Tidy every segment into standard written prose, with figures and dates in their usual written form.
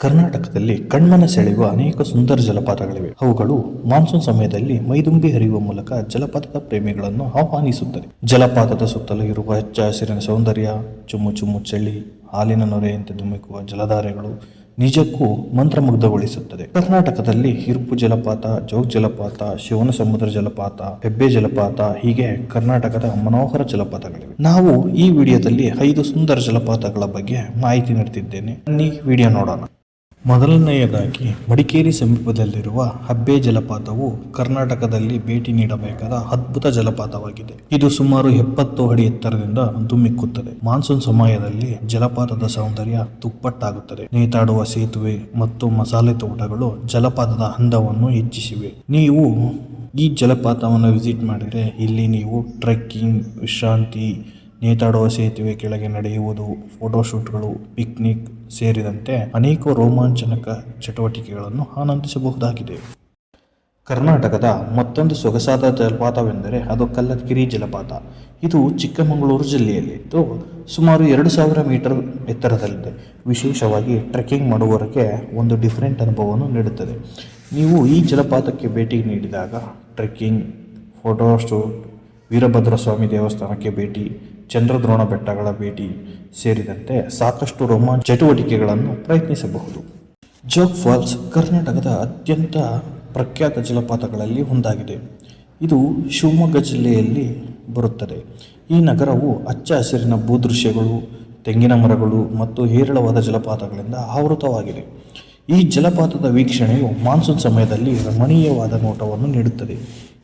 ಕರ್ನಾಟಕದಲ್ಲಿ ಕಣ್ಮನ ಸೆಳೆಯುವ ಅನೇಕ ಸುಂದರ ಜಲಪಾತಗಳಿವೆ. ಅವುಗಳು ಮಾನ್ಸೂನ್ ಸಮಯದಲ್ಲಿ ಮೈದುಂಬಿ ಹರಿಯುವ ಮೂಲಕ ಜಲಪಾತದ ಪ್ರೇಮಿಗಳನ್ನು ಆಹ್ವಾನಿಸುತ್ತದೆ. ಜಲಪಾತದ ಸುತ್ತಲೂ ಇರುವ ಹಚ್ಚ ಹಸಿರಿನ ಸೌಂದರ್ಯ, ಚುಮ್ಮು ಚುಮ್ಮು ಚಳಿ, ಹಾಲಿನ ನೊರೆಯಂತೆ ಧುಮುಕುವ ಜಲಧಾರೆಗಳು ನಿಜಕ್ಕೂ ಮಂತ್ರಮುಗ್ಧಗೊಳಿಸುತ್ತದೆ. ಕರ್ನಾಟಕದಲ್ಲಿ ಹಿರ್ಪು ಜಲಪಾತ, ಜೋಗ್ ಜಲಪಾತ, ಶಿವನ ಸಮುದ್ರ ಜಲಪಾತ, ಹೆಬ್ಬೆ ಜಲಪಾತ ಹೀಗೆ ಕರ್ನಾಟಕದ ಮನೋಹರ ಜಲಪಾತಗಳಿವೆ. ನಾವು ಈ ವಿಡಿಯೋದಲ್ಲಿ 5 ಸುಂದರ ಜಲಪಾತಗಳ ಬಗ್ಗೆ ಮಾಹಿತಿ ನೀಡುತ್ತಿದ್ದೇನೆ. ಬನ್ನಿ ವಿಡಿಯೋ ನೋಡೋಣ. ಮೊದಲನೆಯದಾಗಿ ಮಡಿಕೇರಿ ಸಮೀಪದಲ್ಲಿರುವ ಹೆಬ್ಬೆ ಜಲಪಾತವು ಕರ್ನಾಟಕದಲ್ಲಿ ಭೇಟಿ ನೀಡಬೇಕಾದ ಅದ್ಭುತ ಜಲಪಾತವಾಗಿದೆ. ಇದು ಸುಮಾರು 70 ಅಡಿ ಎತ್ತರದಿಂದ ಧುಮ್ಮಿಕ್ಕುತ್ತದೆ. ಮಾನ್ಸೂನ್ ಸಮಯದಲ್ಲಿ ಜಲಪಾತದ ಸೌಂದರ್ಯ ದುಪ್ಪಟ್ಟಾಗುತ್ತದೆ. ನೇತಾಡುವ ಸೇತುವೆ ಮತ್ತು ಮಸಾಲೆ ತೋಟಗಳು ಜಲಪಾತದ ಅಂದವನ್ನು ಹೆಚ್ಚಿಸಿವೆ. ನೀವು ಈ ಜಲಪಾತವನ್ನು ವಿಸಿಟ್ ಮಾಡಿದರೆ ಇಲ್ಲಿ ನೀವು ಟ್ರೆಕ್ಕಿಂಗ್, ವಿಶ್ರಾಂತಿ, ನೇತಾಡುವ ಸೇತುವೆ ಕೆಳಗೆ ನಡೆಯುವುದು, ಫೋಟೋಶೂಟ್ಗಳು, ಪಿಕ್ನಿಕ್ ಸೇರಿದಂತೆ ಅನೇಕ ರೋಮಾಂಚನಕ ಚಟುವಟಿಕೆಗಳನ್ನು ಆನಂದಿಸಬಹುದಾಗಿದೆ. ಕರ್ನಾಟಕದ ಮತ್ತೊಂದು ಸೊಗಸಾದ ಜಲಪಾತವೆಂದರೆ ಅದು ಕಲ್ಲತ್ಗಿರಿ ಜಲಪಾತ. ಇದು ಚಿಕ್ಕಮಗಳೂರು ಜಿಲ್ಲೆಯಲ್ಲಿದ್ದು ಸುಮಾರು 2000 ಮೀಟರ್ ಎತ್ತರದಲ್ಲಿದೆ. ವಿಶೇಷವಾಗಿ ಟ್ರೆಕ್ಕಿಂಗ್ ಮಾಡುವವರಿಗೆ ಒಂದು ಡಿಫರೆಂಟ್ ಅನುಭವವನ್ನು ನೀಡುತ್ತದೆ. ನೀವು ಈ ಜಲಪಾತಕ್ಕೆ ಭೇಟಿ ನೀಡಿದಾಗ ಟ್ರೆಕ್ಕಿಂಗ್, ಫೋಟೋಶೂಟ್, ವೀರಭದ್ರ ಸ್ವಾಮಿ ದೇವಸ್ಥಾನಕ್ಕೆ ಭೇಟಿ, ಚಂದ್ರದ್ರೋಣ ಬೆಟ್ಟಗಳ ಭೇಟಿ ಸೇರಿದಂತೆ ಸಾಕಷ್ಟು ರೋಮಾಂಚ ಚಟುವಟಿಕೆಗಳನ್ನು ಪ್ರಯತ್ನಿಸಬಹುದು. ಜೋಗ್ ಫಾಲ್ಸ್ ಕರ್ನಾಟಕದ ಅತ್ಯಂತ ಪ್ರಖ್ಯಾತ ಜಲಪಾತಗಳಲ್ಲಿ ಒಂದಾಗಿದೆ. ಇದು ಶಿವಮೊಗ್ಗ ಜಿಲ್ಲೆಯಲ್ಲಿ ಬರುತ್ತದೆ. ಈ ನಗರವು ಹಚ್ಚ ಹಸಿರಿನ ಭೂದೃಶ್ಯಗಳು, ತೆಂಗಿನ ಮರಗಳು ಮತ್ತು ಹೇರಳವಾದ ಜಲಪಾತಗಳಿಂದ ಆವೃತವಾಗಿದೆ. ಈ ಜಲಪಾತದ ವೀಕ್ಷಣೆಯು ಮಾನ್ಸೂನ್ ಸಮಯದಲ್ಲಿ ರಮಣೀಯವಾದ ನೋಟವನ್ನು ನೀಡುತ್ತದೆ.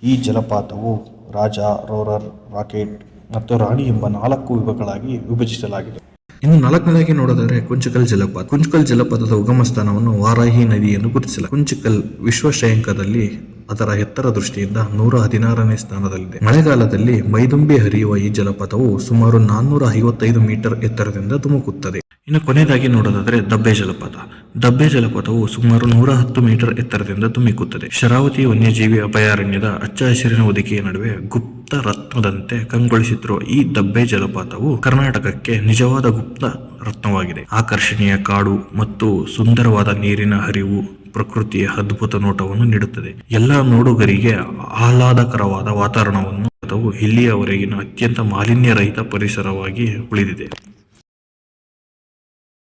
ಈ ಜಲಪಾತವು ರಾಜ, ರೋರರ್, ರಾಕೆಟ್ ಮತ್ತು ರಾಣಿ ಎಂಬ 4 ವಿಭಾಗಗಳಾಗಿ ವಿಭಜಿಸಲಾಗಿದೆ. ಇನ್ನು 4ನೇದಾಗಿ ನೋಡೋದಾದ್ರೆ ಕುಂಚಿಕಲ್ ಜಲಪಾತ. ಕುಂಚಿಕಲ್ ಜಲಪಾತದ ಉಗಮ ಸ್ಥಾನವನ್ನು ವಾರಾಹಿ ನದಿ ಎಂದು ಗುರುತಿಸಲಾಗಿದೆ. ಕುಂಚಿಕಲ್ ವಿಶ್ವ ಶ್ರೇಯಾಂಕದಲ್ಲಿ ಅದರ ಎತ್ತರ ದೃಷ್ಟಿಯಿಂದ 116ನೇ ಸ್ಥಾನದಲ್ಲಿದೆ. ಮಳೆಗಾಲದಲ್ಲಿ ಮೈದುಂಬಿ ಹರಿಯುವ ಈ ಜಲಪಾತವು ಸುಮಾರು 455 ಮೀಟರ್ ಎತ್ತರದಿಂದ ಧುಮುಕುತ್ತದೆ. ಇನ್ನು ಕೊನೆಯದಾಗಿ ನೋಡೋದಾದ್ರೆ ದಬ್ಬೆ ಜಲಪಾತ. ದಬ್ಬೆ ಜಲಪಾತವು ಸುಮಾರು 110 ಮೀಟರ್ ಎತ್ತರದಿಂದ ಧುಮ್ಮಿಕ್ಕುತ್ತದೆ. ಶರಾವತಿ ವನ್ಯಜೀವಿ ಅಭಯಾರಣ್ಯದ ಹಚ್ಚ ಹಸಿರಿನ ಹೊದಿಕೆಯ ನಡುವೆ ಗುಪ್ತ ರತ್ನದಂತೆ ಕಂಗೊಳಿಸುತ್ತಿರುವ ಈ ದಬ್ಬೆ ಜಲಪಾತವು ಕರ್ನಾಟಕಕ್ಕೆ ನಿಜವಾದ ಗುಪ್ತ ರತ್ನವಾಗಿದೆ. ಆಕರ್ಷಣೀಯ ಕಾಡು ಮತ್ತು ಸುಂದರವಾದ ನೀರಿನ ಹರಿವು ಪ್ರಕೃತಿಯ ಅದ್ಭುತ ನೋಟವನ್ನು ನೀಡುತ್ತದೆ. ಎಲ್ಲ ನೋಡುಗರಿಗೆ ಆಹ್ಲಾದಕರವಾದ ವಾತಾವರಣವನ್ನು ಇಲ್ಲಿಯವರೆಗಿನ ಅತ್ಯಂತ ಮಾಲಿನ್ಯ ರಹಿತ ಪರಿಸರವಾಗಿ ಉಳಿದಿದೆ.